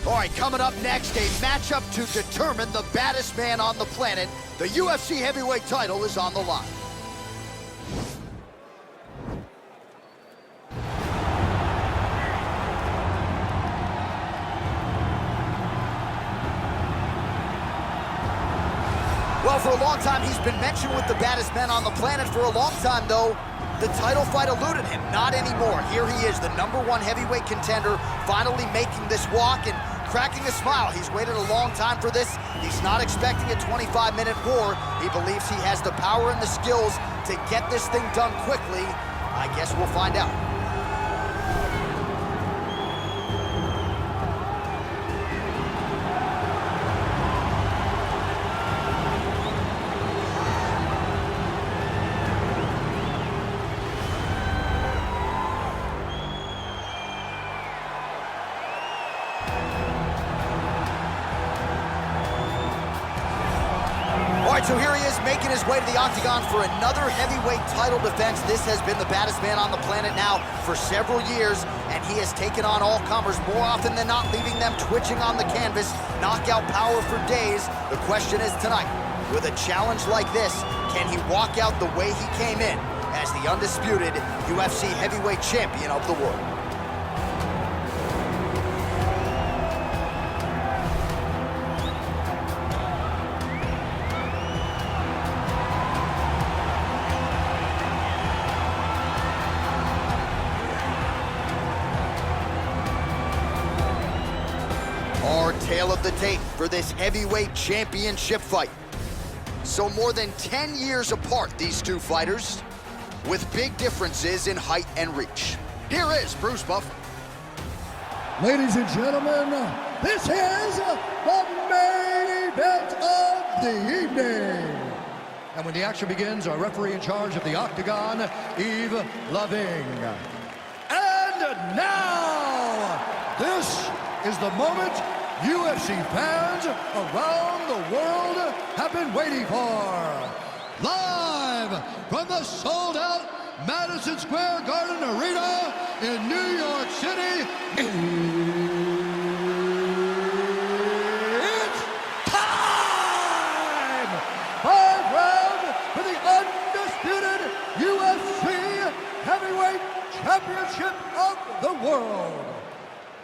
All right, coming up next, a matchup to determine the baddest man on the planet. The UFC heavyweight title is on the line. Well, for a long time, he's been mentioned with the baddest men on the planet. For a long time, though, the title fight eluded him. Not anymore. Here he is, the #1 heavyweight contender, finally making this walk and cracking a smile. He's waited a long time for this. He's not expecting a 25-minute war. He believes he has the power and the skills to get this thing done quickly. I guess we'll find out. So here he is making his way to the octagon for another heavyweight title defense. This has been the baddest man on the planet now for several years, and he has taken on all comers more often than not, leaving them twitching on the canvas, knockout power for days. The question is tonight, with a challenge like this, can he walk out the way he came in as the undisputed UFC heavyweight champion of the world? Tale of the tape for this heavyweight championship fight. So more than 10 years apart, these two fighters, with big differences in height and reach. Here is Bruce Buffer. Ladies and gentlemen, this is the main event of the evening. And when the action begins, our referee in charge of the octagon, Yves Loving. And now, this is the moment UFC fans around the world have been waiting for. Live from the sold-out Madison Square Garden Arena in New York City, it's time! 5 rounds for the undisputed UFC Heavyweight Championship of the world.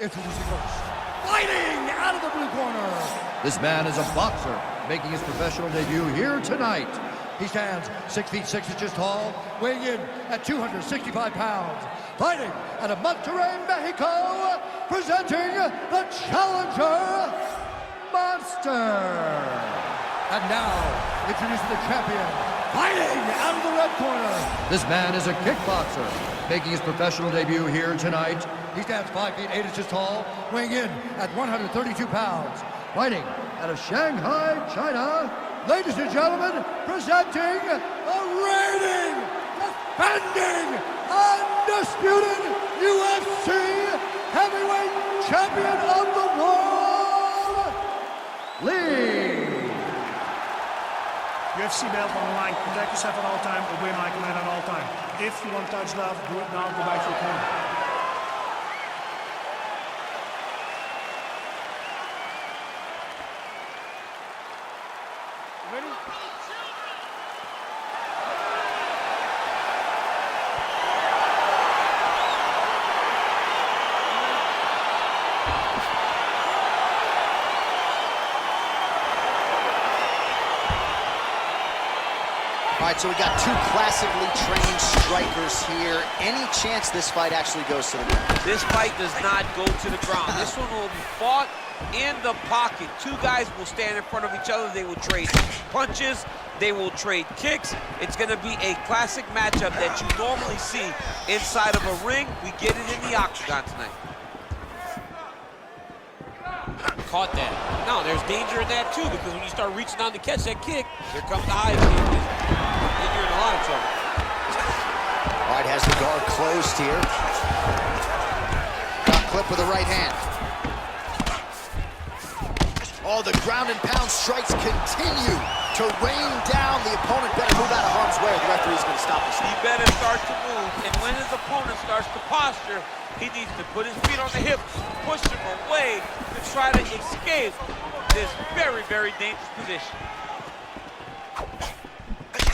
Introducing first, fighting out of the blue corner. This man is a boxer, making his professional debut here tonight. He stands 6 feet 6 inches tall, weighing in at 265 pounds. Fighting out of Monterrey, Mexico, presenting the challenger, Monster. And now, introducing the champion, fighting out of the red corner. This man is a kickboxer, making his professional debut here tonight. He stands 5 feet 8 inches tall, weighing in at 132 pounds. Fighting out of Shanghai, China. Ladies and gentlemen, presenting the reigning, defending, undisputed UFC heavyweight champion of the world, Lee. UFC belt on the line. Protect yourself at all time. Obey my command at all time. If you want touch love, do it now. Go back to your corner. Ready? All right, so we got two classically trained strikers here. Any chance this fight actually goes to the ground? This fight does not go to the ground. This one will be fought in the pocket. Two guys will stand in front of each other. They will trade punches. They will trade kicks. It's going to be a classic matchup that you normally see inside of a ring. We get it in the octagon tonight. Caught that. No, there's danger in that too, because when you start reaching down to catch that kick, here comes the high kick. Then you're in a lot of trouble. All right, has the guard closed here. Got clip with the right hand. Oh, the ground and pound strikes continue to rain down. The opponent better move out of harm's way. The referee's going to stop this. He better start to move, and when his opponent starts to posture, he needs to put his feet on the hips, push him away to try to escape this very, very dangerous position.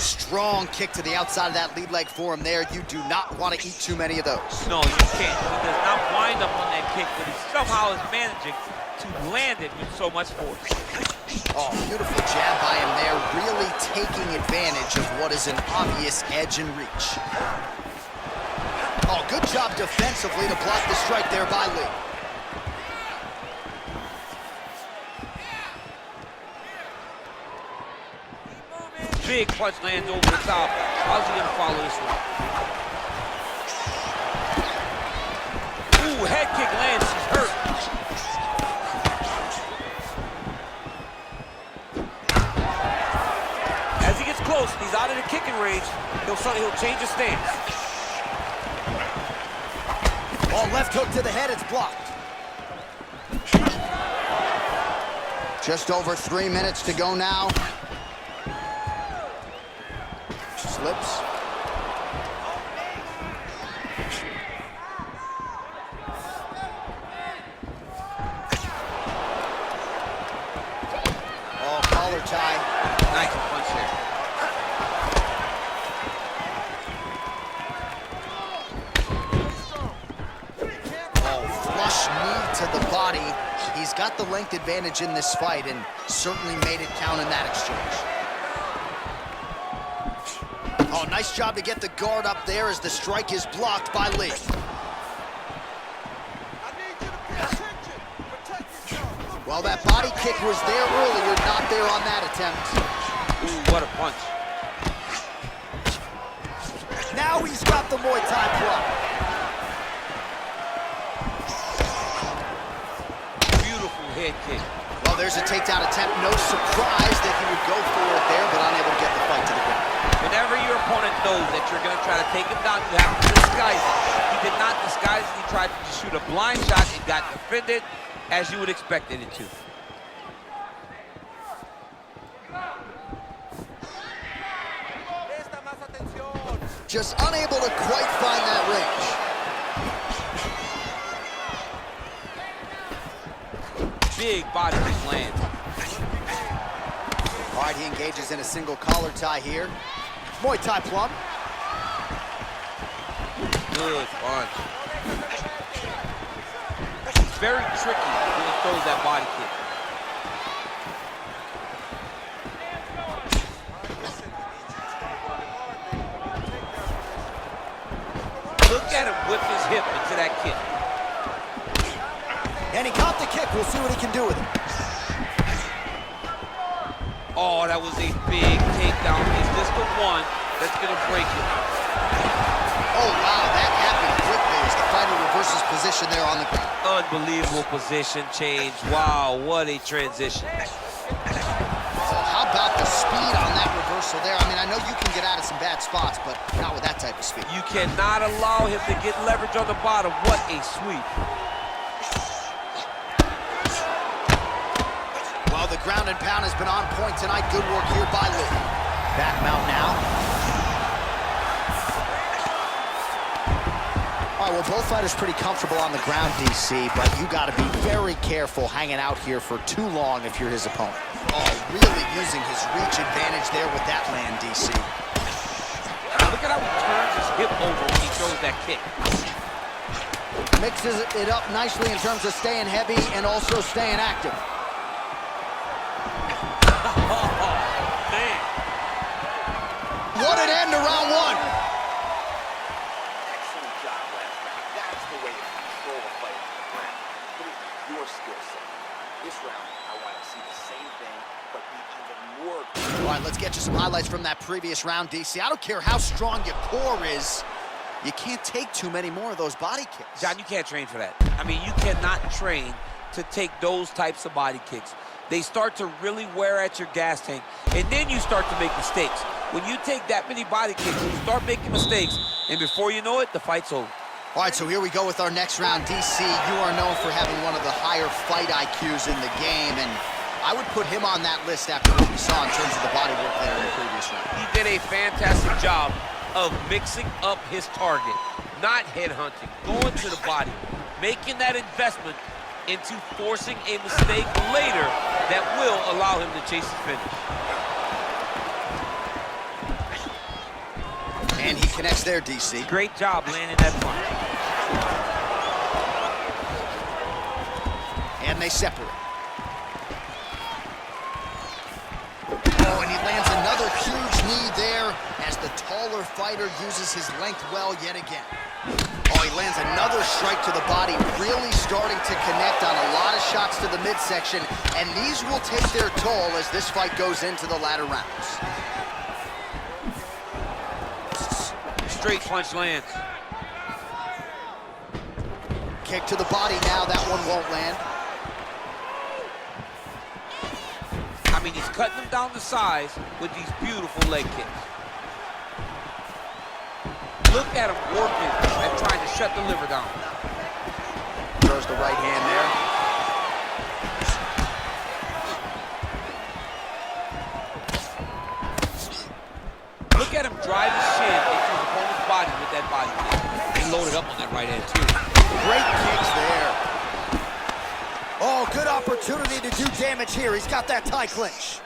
Strong kick to the outside of that lead leg for him there. You do not want to eat too many of those. No, you can't. He does not wind up on that kick, but he somehow is managing to land it with so much force. Oh, beautiful jab by him there, really taking advantage of what is an obvious edge and reach. Oh, good job defensively to block the strike there by Lee. Big punch lands over the top. How's he gonna follow this one? Ooh, head kick lands, he's hurt. As he gets close, he's out of the kicking range, he'll change his stance. Oh, left hook to the head, it's blocked. Just over 3 minutes to go now. Slips. Oh, collar tie. Nice punch there. Oh, flush knee to the body. He's got the length advantage in this fight and certainly made it count in that exchange. Oh, nice job to get the guard up there as the strike is blocked by Lee. Well, that body kick was there earlier, not there on that attempt. Ooh, what a punch. Now he's got the Muay Thai block. Beautiful head kick. Well, there's a takedown attempt. No surprise that he would go for it there, but unable to get the fight to the ground. Whenever your opponent knows that you're going to try to take him down, you have to disguise it. He did not disguise it. He tried to shoot a blind shot and got defended as you would expect it to. Just unable to quite find that range. Big body kick land. All right, he engages in a single collar tie here. Muay Thai plum. Good punch. It's very tricky when he throws that body kick. Look at him whip his hip into that kick. And he caught the kick. We'll see what he can do with it. Oh, that was a big takedown. Is this the one that's gonna break it? Oh, wow, that happened quickly as the fighter reverses position there on the ground. Unbelievable position change. Wow, what a transition. Oh, how about the speed on that reversal there? I mean, I know you can get out of some bad spots, but not with that type of speed. You cannot allow him to get leverage on the bottom. What a sweep. Well, the ground and pound has been on point tonight. Good work here by Lee. Back mount now. All right, well, both fighters pretty comfortable on the ground, DC, but you got to be very careful hanging out here for too long if you're his opponent. Oh, really using his reach advantage there with that land, DC. Look at how he turns his hip over when he throws that kick. Mixes it up nicely in terms of staying heavy and also staying active. What an end to round one. Excellent job last round. That's the way to control a fight on the ground. Through your skill set. This round, I want to see the same thing, but be even more. All right, let's get you some highlights from that previous round, DC. I don't care how strong your core is. You can't take too many more of those body kicks. John, you can't train for that. I mean, you cannot train to take those types of body kicks. They start to really wear at your gas tank, and then you start to make mistakes. When you take that many body kicks, you start making mistakes, and before you know it, the fight's over. All right, so here we go with our next round. DC, you are known for having one of the higher fight IQs in the game, and I would put him on that list after what we saw in terms of the body work there in the previous round. He did a fantastic job of mixing up his target, not headhunting, going to the body, making that investment into forcing a mistake later that will allow him to chase his finish. And he connects there, DC. Great job landing that punch. And they separate. Oh, and he lands another huge knee there as the taller fighter uses his length well yet again. Oh, he lands another strike to the body, really starting to connect on a lot of shots to the midsection, and these will take their toll as this fight goes into the latter rounds. Straight punch lands. Kick to the body now, that one won't land. I mean, he's cutting them down to size with these beautiful leg kicks. Look at him working and trying to shut the liver down. Throws the right hand there. Look at him drive his shin into his opponent's body with that body kick. He loaded up on that right hand, too. Great kicks there. Oh, good opportunity to do damage here. He's got that tie clinch.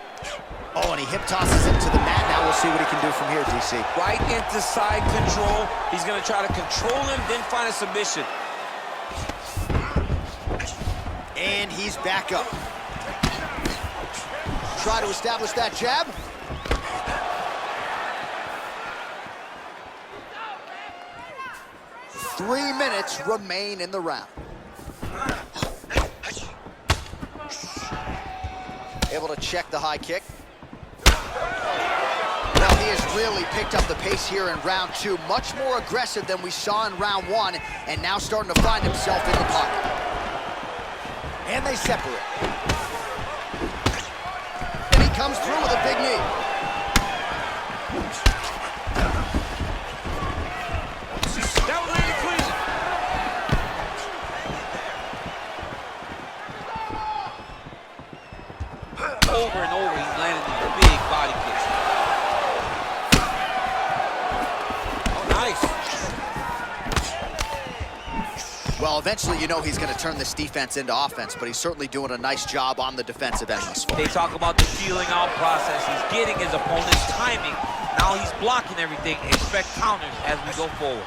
Oh, and he hip tosses him to the mat. Now we'll see what he can do from here, DC. Right into side control. He's going to try to control him, then find a submission. And he's back up. Try to establish that jab. Three minutes remain in the round. Able to check the high kick. Well, he has really picked up the pace here in round two. Much more aggressive than we saw in round one, and now starting to find himself in the pocket. And they separate. And he comes through with a big knee. That was really clean. Over and over, he's landing these big body kicks. Oh, nice. Well, eventually you know he's going to turn this defense into offense, but he's certainly doing a nice job on the defensive end thus far. They talk about the feeling out process. He's getting his opponent's timing. Now he's blocking everything. Expect counters as we go forward.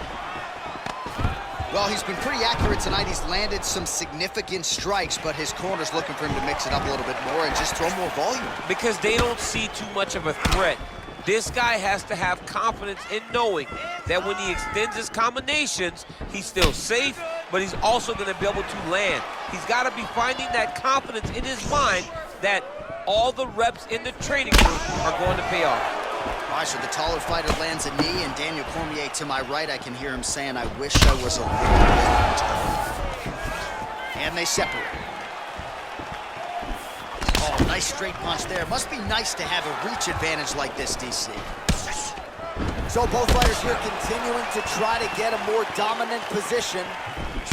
Well, he's been pretty accurate tonight. He's landed some significant strikes, but his corner's looking for him to mix it up a little bit more and just throw more volume. Because they don't see too much of a threat. This guy has to have confidence in knowing that when he extends his combinations, he's still safe, but he's also going to be able to land. He's got to be finding that confidence in his mind that all the reps in the training room are going to pay off. All right, so the taller fighter lands a knee, and Daniel Cormier to my right, I can hear him saying, I wish I was a little bit taller. And they separate. Oh, nice straight punch there. Must be nice to have a reach advantage like this, DC. So both fighters here continuing to try to get a more dominant position.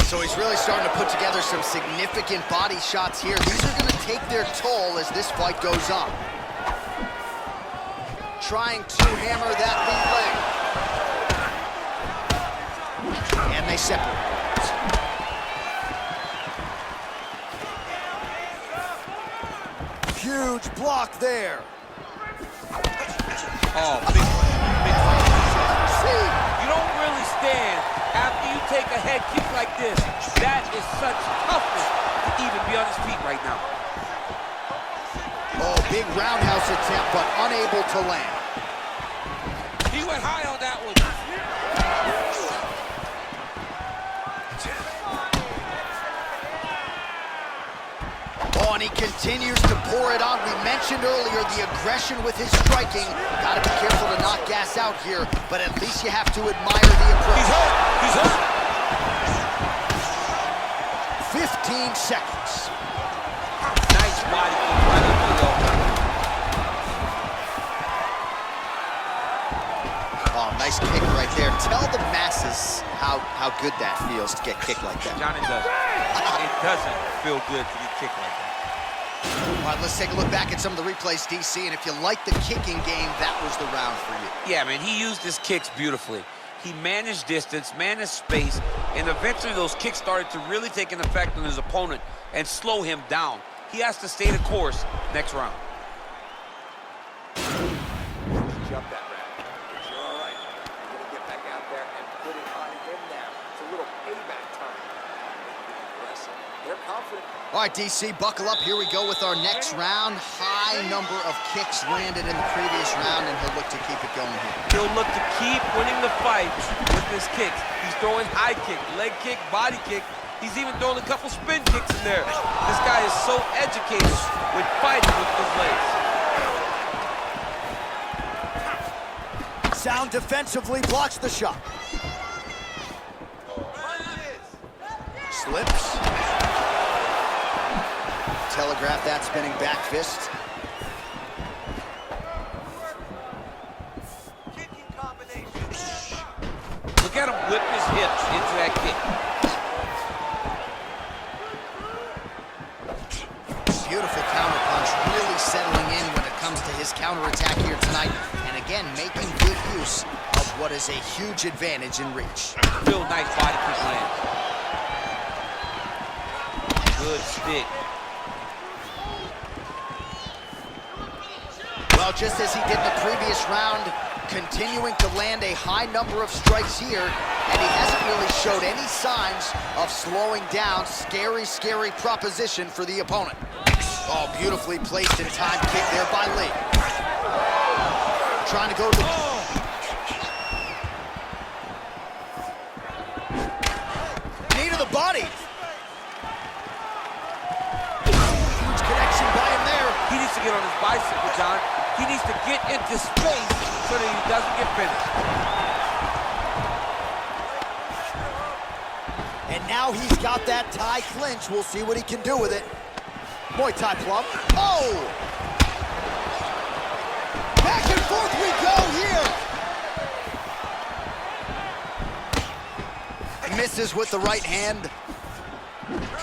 So he's really starting to put together some significant body shots here. These are going to take their toll as this fight goes on. Trying to hammer that lead leg. And they separate. Huge block there. Oh, big see, you don't really stand after you take a head kick like this. That is such toughness to even be on his feet right now. Oh, big roundhouse attempt, but unable to land. He went high on that one. Oh, and he continues to pour it on. We mentioned earlier the aggression with his striking. Got to be careful to not gas out here, but at least you have to admire the approach. He's hurt. He's hurt. 15 seconds. Nice body kick right up the middle. Oh, nice kick right there. Tell the masses how good that feels to get kicked like that. Johnny doesn't. It doesn't feel good to get kicked like that. All right, let's take a look back at some of the replays, DC, and if you like the kicking game, that was the round for you. Yeah, man, he used his kicks beautifully. He managed distance, managed space, and eventually those kicks started to really take an effect on his opponent and slow him down. He has to stay the course next round. Jump that round, but you're all right. You're gonna get back out there and put it on him now. It's a little payback time. Aggressive. They're confident. All right, DC, buckle up. Here we go with our next round. High number of kicks landed in the previous round, and he'll look to keep it going here. He'll look to keep winning the fight with his kicks. He's throwing high kick, leg kick, body kick. He's even throwing a couple spin kicks in there. This guy is so educated with fighting with his legs. Sound defensively blocks the shot. Slips. Telegraph that spinning back fist. Look at him whip his hips into that kick. Beautiful counter punch, really settling in when it comes to his counterattack here tonight. And again, making good use of what is a huge advantage in reach. Real nice body kick lands. Good stick. Well, just as he did in the previous round, continuing to land a high number of strikes here, and he hasn't really showed any signs of slowing down. Scary, scary proposition for the opponent. Oh, beautifully placed and timed kick there by Lee. Trying to go to the... Knee to the body. Huge connection by him there. He needs to get on his bicycle, John. He needs to get into space so that he doesn't get finished. And now he's got that Thai clinch. We'll see what he can do with it. Muay Thai plum. Oh! Back and forth we go here. Misses with the right hand.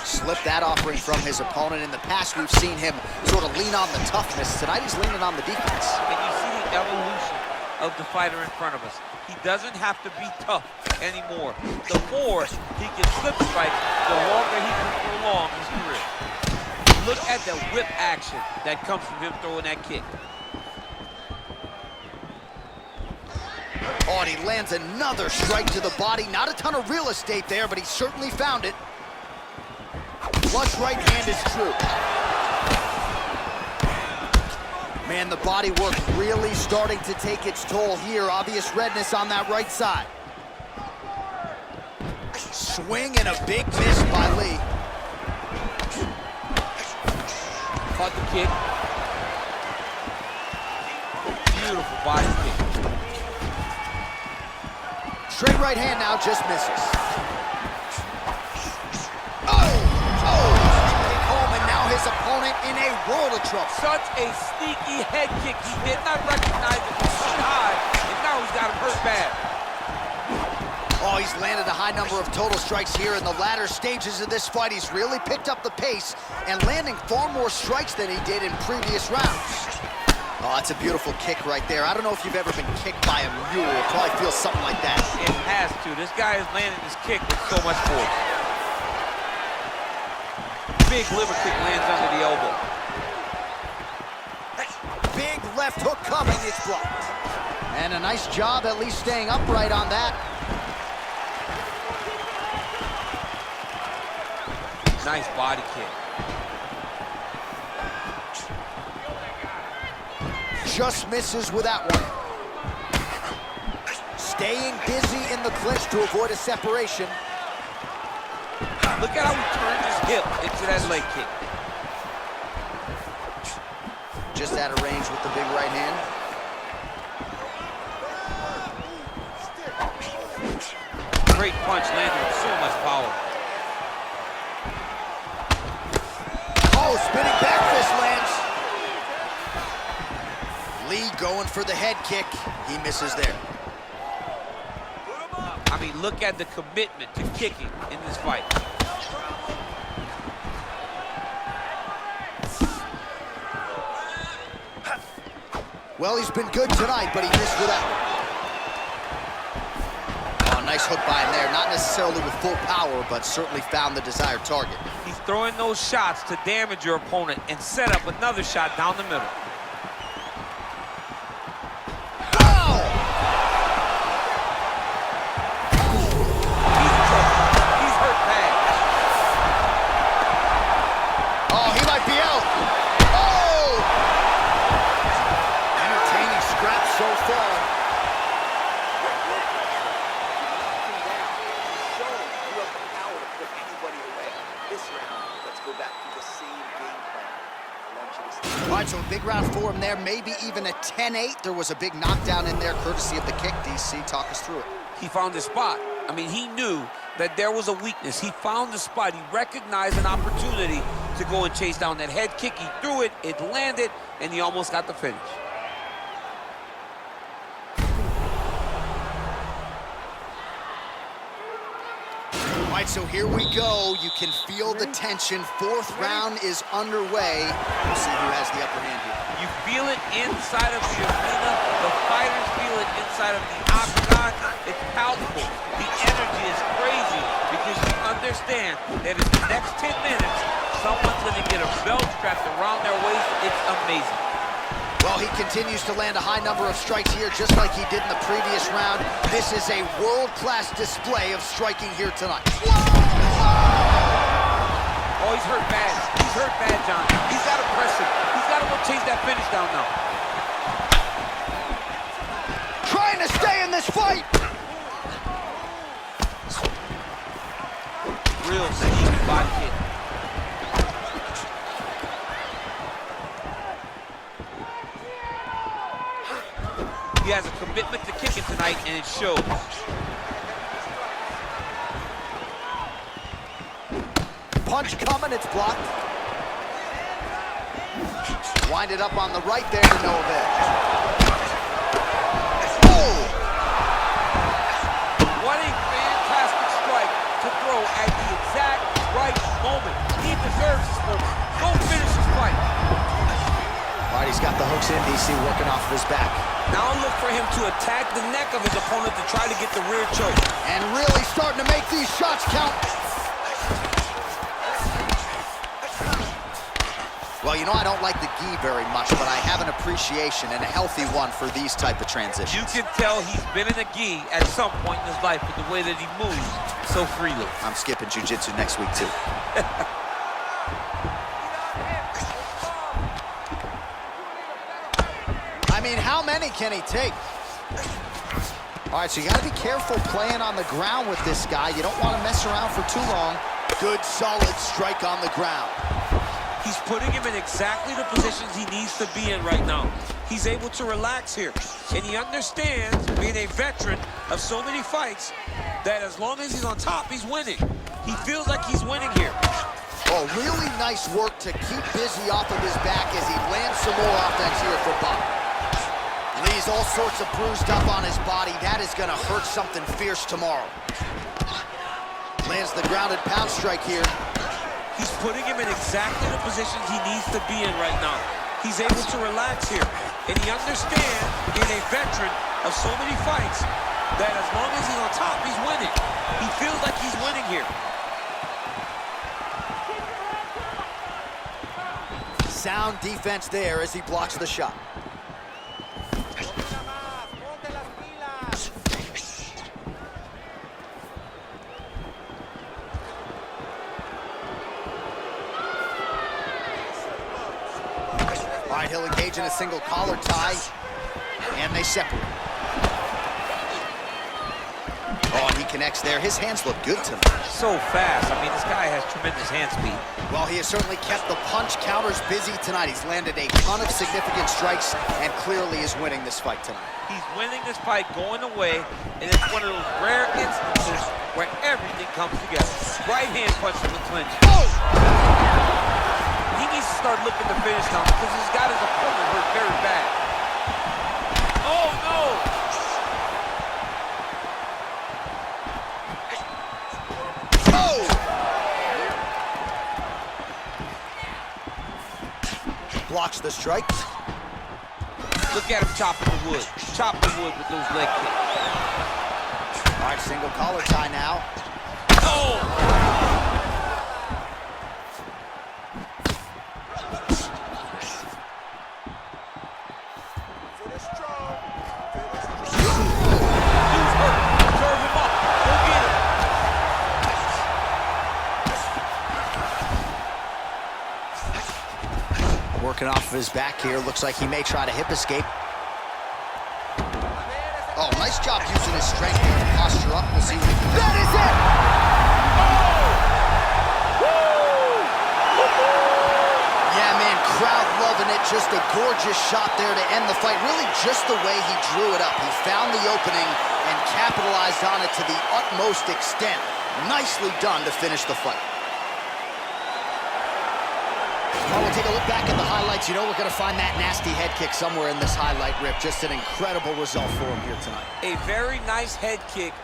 Slipped that offering from his opponent. In the past, we've seen him sort of lean on the toughness. Tonight, he's leaning on the defense. And you see the evolution of the fighter in front of us. He doesn't have to be tough anymore. The more he can slip strike, the longer he can prolong his career. Look at the whip action that comes from him throwing that kick. Oh, and he lands another strike to the body. Not a ton of real estate there, but he certainly found it. Flush right hand is true. Man, the body work really starting to take its toll here. Obvious redness on that right side. Swing and a big miss by Lee. Caught the kick. Beautiful body kick. Straight right hand now, just misses. His opponent in a world of trouble. Such a sneaky head kick. He did not recognize it was so high, and now he's got him hurt bad. Oh, he's landed a high number of total strikes here in the latter stages of this fight. He's really picked up the pace and landing far more strikes than he did in previous rounds. Oh, that's a beautiful kick right there. I don't know if you've ever been kicked by a mule. It probably feels something like that. It has to. This guy is landing his kick with so much force. Big liver kick lands under the elbow. Big left hook coming, it's blocked. And a nice job at least staying upright on that. Nice body kick. Just misses with that one. Staying busy in the clinch to avoid a separation. Look at how he turned his hip into that leg kick. Just out of range with the big right hand. Great punch landed with so much power. Oh, spinning back fist lands. Lee going for the head kick. He misses there. I mean, look at the commitment to kicking in this fight. Well, he's been good tonight, but he missed without. Oh, nice hook by him there. Not necessarily with full power, but certainly found the desired target. He's throwing those shots to damage your opponent and set up another shot down the middle. All right, so a big round for him there, maybe even a 10-8. There was a big knockdown in there, courtesy of the kick. DC, talk us through it. He found his spot. I mean, he knew that there was a weakness. He found the spot. He recognized an opportunity to go and chase down that head kick. He threw it, it landed, and he almost got the finish. All right, so here we go. You can feel the tension. Fourth round is underway. We'll see who has the upper hand here. You feel it inside of the arena. The fighters feel it inside of the octagon. It's palpable. The energy is crazy because you understand that in the next 10 minutes, someone's going to get a belt strapped around their waist. It's amazing. Well, he continues to land a high number of strikes here, just like he did in the previous round. This is a world-class display of striking here tonight. Oh, he's hurt bad. He's hurt bad, John. He's got to press him. He's got to go chase that finish down now. Trying to stay in this fight. Real sneaky body hit. He has a commitment to kicking tonight, and it shows. Punch coming, it's blocked. Wind it up on the right there to no avail. Oh! What a fantastic strike to throw at the exact right moment. He deserves this moment. Go finish this fight. All right, he's got the hooks in, DC, working off of his back. Now look for him to attack the neck of his opponent to try to get the rear choke. And really starting to make these shots count. Well, you know, I don't like the gi very much, but I have an appreciation and a healthy one for these type of transitions. You can tell he's been in a gi at some point in his life with the way that he moves so freely. I'm skipping jiu-jitsu next week, too. I mean, how many can he take? All right, so you got to be careful playing on the ground with this guy. You don't want to mess around for too long. Good, solid strike on the ground. He's putting him in exactly the positions he needs to be in right now. He's able to relax here. And he understands, being a veteran of so many fights, that as long as he's on top, he's winning. He feels like he's winning here. Oh, really nice work to keep busy off of his back as he lands some more offense here for Bob. Lee's all sorts of bruised up on his body. That is going to hurt something fierce tomorrow. Lands the grounded pound strike here. He's putting him in exactly the positions he needs to be in right now. He's able to relax here. And he understands, being a veteran of so many fights, that as long as he's on top, he's winning. He feels like he's winning here. Sound defense there as he blocks the shot. All right, he'll engage in a single collar tie, and they separate. Oh, and he connects there. His hands look good tonight. So fast. I mean, this guy has tremendous hand speed. Well, he has certainly kept the punch counters busy tonight. He's landed a ton of significant strikes and clearly is winning this fight tonight. He's winning this fight going away, and it's one of those rare instances where everything comes together. Right hand punch to the clinch. Oh! He needs to start looking to finish now because he's got his opponent hurt very bad. Oh, no! Oh! Blocks the strike. Look at him chopping the wood. Chop the wood with those leg kicks. All right, single collar tie now. Oh! Working off of his back here. Looks like he may try to hip escape. Oh, nice job using his strength here to posture up. We'll see. That is it! Yeah, man, crowd loving it. Just a gorgeous shot there to end the fight. Really just the way he drew it up. He found the opening and capitalized on it to the utmost extent. Nicely done to finish the fight. Well, we'll take a look back at the highlights. You know we're going to find that nasty head kick somewhere in this highlight rip. Just an incredible result for him here tonight. A very nice head kick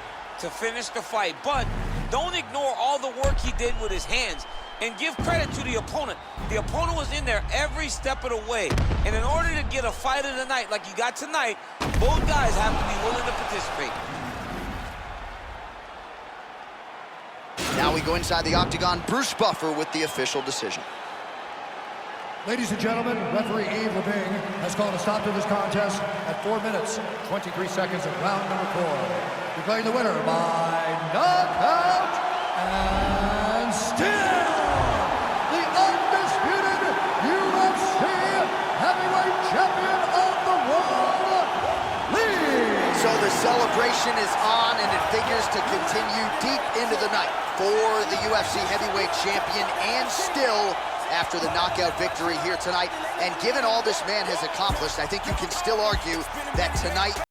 to finish the fight, but don't ignore all the work he did with his hands and give credit to the opponent. The opponent was in there every step of the way, and in order to get a fight of the night like you got tonight, both guys have to be willing to participate. Now we go inside the octagon. Bruce Buffer with the official decision. Ladies and gentlemen, referee Yves Leving has called a stop to this contest at 4 minutes, 23 seconds of round number 4. Declaring the winner by knockout and still the undisputed UFC heavyweight champion of the world, Lee. So the celebration is on, and it figures to continue deep into the night for the UFC heavyweight champion, and still after the knockout victory here tonight. And given all this man has accomplished, I think you can still argue that tonight